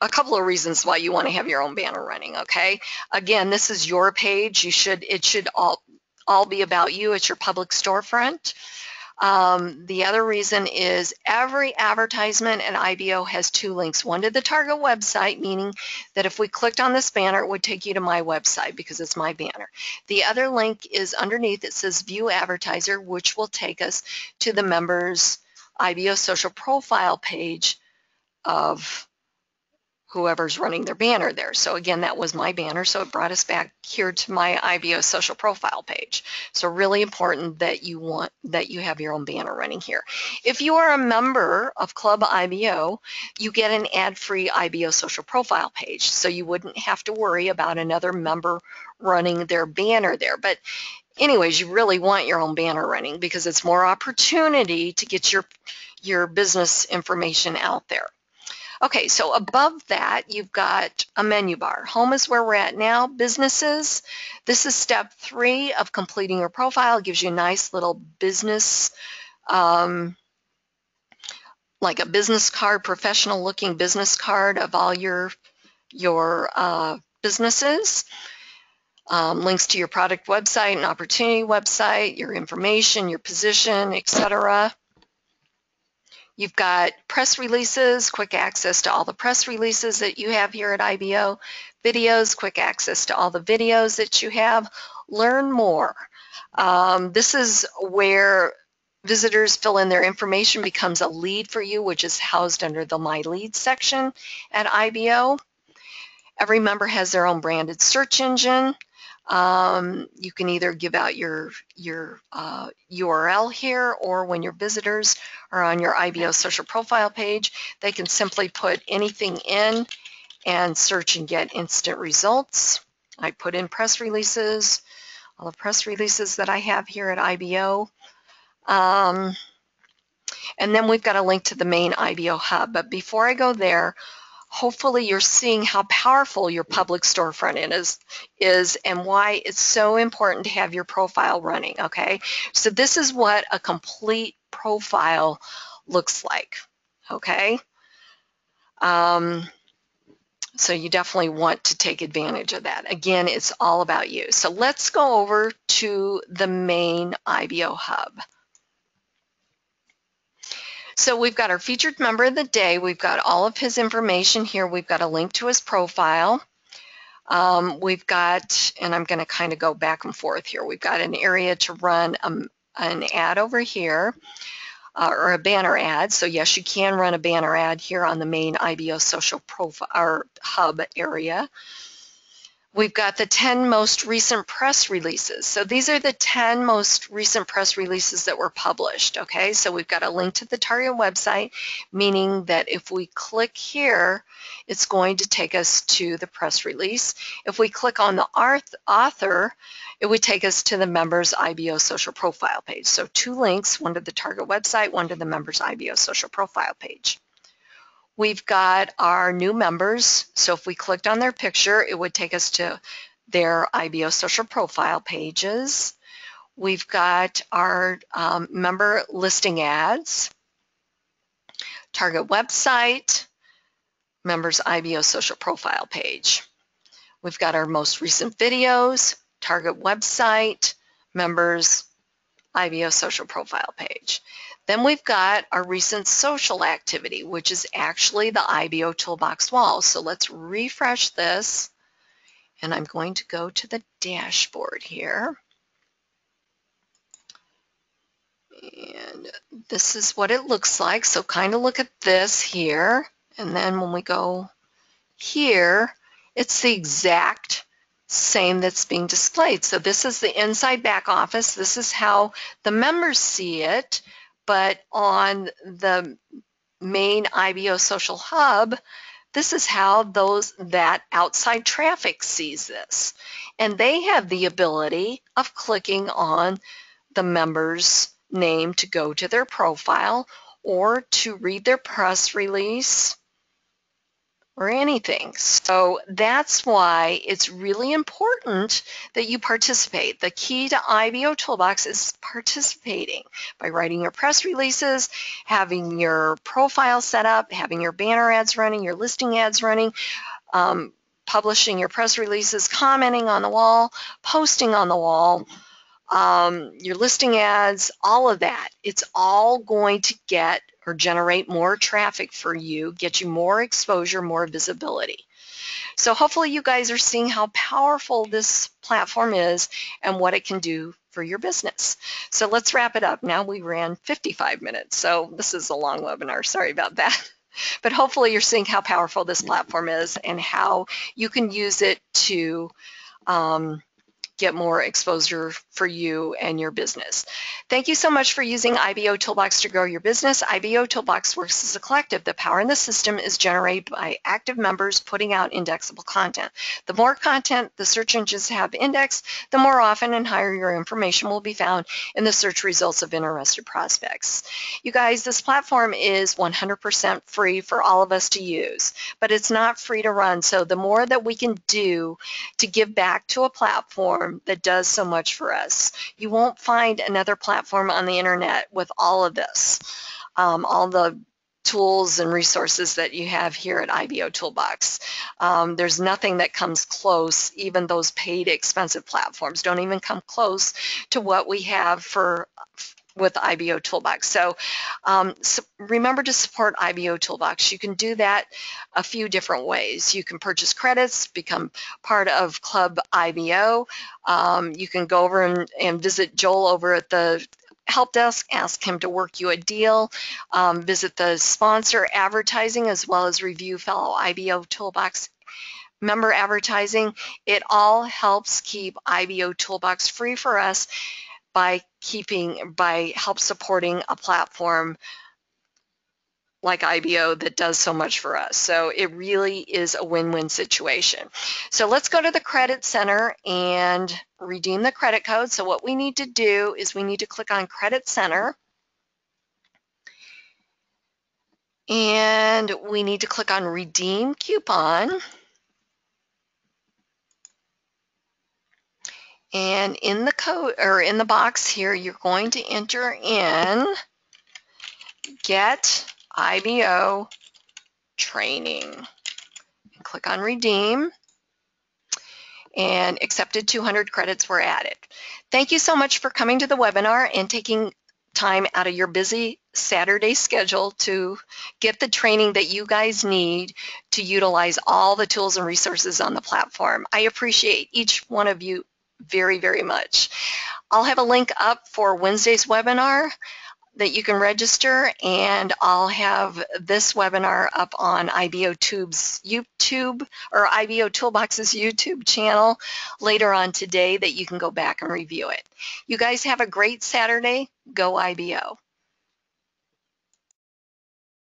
a couple of reasons why you want to have your own banner running, okay? Again, this is your page. It should all be about you. It's your public storefront. The other reason is every advertisement in IBO has 2 links. One to the target website, meaning that if we clicked on this banner, it would take you to my website because it's my banner. The other link is underneath. It says View Advertiser, which will take us to the members' IBO social profile page of whoever's running their banner there. So again, that was my banner, so it brought us back here to my IBO social profile page. So really important that you have your own banner running here. If you are a member of Club IBO, you get an ad-free IBO social profile page, so you wouldn't have to worry about another member running their banner there. But anyways, you really want your own banner running because it's more opportunity to get your business information out there. Okay, so above that, you've got a menu bar. Home is where we're at now. Businesses, this is step 3 of completing your profile. It gives you a nice little business, like a business card, professional looking business card of all your businesses. Links to your product website and opportunity website, your information, your position, etc. You've got press releases, quick access to all the press releases that you have here at IBO. Videos, quick access to all the videos that you have. Learn more. This is where visitors fill in their information, becomes a lead for you, which is housed under the My Leads section at IBO. Every member has their own branded search engine. You can either give out your URL here, or when your visitors are on your IBO social profile page, they can simply put anything in and search and get instant results. I put in press releases, all the press releases that I have here at IBO. And then we've got a link to the main IBO hub. But before I go there, hopefully you're seeing how powerful your public storefront is and why it's so important to have your profile running, okay? So this is what a complete profile looks like, okay? So you definitely want to take advantage of that. Again, it's all about you. So let's go over to the main IBO hub. So we've got our featured member of the day. We've got all of his information here. We've got a link to his profile. We've got, and I'm going to kind of go back and forth here. We've got an area to run an ad over here, or a banner ad. So yes, you can run a banner ad here on the main IBO social profile or hub area. We've got the 10 most recent press releases. So these are the 10 most recent press releases that were published, okay? So we've got a link to the target website, meaning that if we click here, it's going to take us to the press release. If we click on the author, it would take us to the members IBO social profile page. So 2 links, one to the target website, one to the members IBO social profile page. We've got our new members, so if we clicked on their picture, it would take us to their IBO social profile pages. We've got our member listing ads, target website, members IBO social profile page. We've got our most recent videos, target website, members IBO social profile page. Then we've got our recent social activity, which is actually the IBO Toolbox wall. So let's refresh this, and I'm going to go to the dashboard here. And this is what it looks like. So kind of look at this here, and then when we go here, it's the exact same that's being displayed. So this is the inside back office. This is how the members see it. But on the main IBO Social Hub, this is how that outside traffic sees this. And they have the ability of clicking on the member's name to go to their profile or to read their press release or anything. So that's why it's really important that you participate. The key to IBO Toolbox is participating by writing your press releases, having your profile set up, having your banner ads running, your listing ads running, publishing your press releases, commenting on the wall, posting on the wall, your listing ads, all of that. It's all going to get or generate more traffic for you, get you more exposure, more visibility. So hopefully you guys are seeing how powerful this platform is and what it can do for your business. So let's wrap it up. Now we ran 55 minutes, so this is a long webinar. Sorry about that. But hopefully you're seeing how powerful this platform is and how you can use it to get more exposure for you and your business. Thank you so much for using IBO Toolbox to grow your business. IBO Toolbox works as a collective. The power in the system is generated by active members putting out indexable content. The more content the search engines have indexed, the more often and higher your information will be found in the search results of interested prospects. You guys, this platform is 100% free for all of us to use, but it's not free to run. So the more that we can do to give back to a platform that does so much for us. You won't find another platform on the internet with all of this, all the tools and resources that you have here at IBO Toolbox. There's nothing that comes close. Even those paid expensive platforms don't even come close to what we have with IBO Toolbox. So remember to support IBO Toolbox. You can do that a few different ways. You can purchase credits, become part of Club IBO. You can go over and visit Joel over at the help desk, ask him to work you a deal, visit the sponsor advertising, as well as review fellow IBO Toolbox member advertising. It all helps keep IBO Toolbox free for us by help supporting a platform like IBO that does so much for us. So it really is a win-win situation. So let's go to the Credit Center and redeem the credit code. So what we need to do is we need to click on Credit Center, and we need to click on Redeem Coupon. And in the code or in the box here, you're going to enter in Get IBO Training. Click on Redeem, and accepted 200 credits were added. Thank you so much for coming to the webinar and taking time out of your busy Saturday schedule to get the training that you guys need to utilize all the tools and resources on the platform. I appreciate each one of you very, very much. I'll have a link up for Wednesday's webinar. that you can register, and I'll have this webinar up on IBOTube's YouTube or IBOtoolbox's YouTube channel later on today that you can go back and review it. You guys have a great Saturday. Go IBO.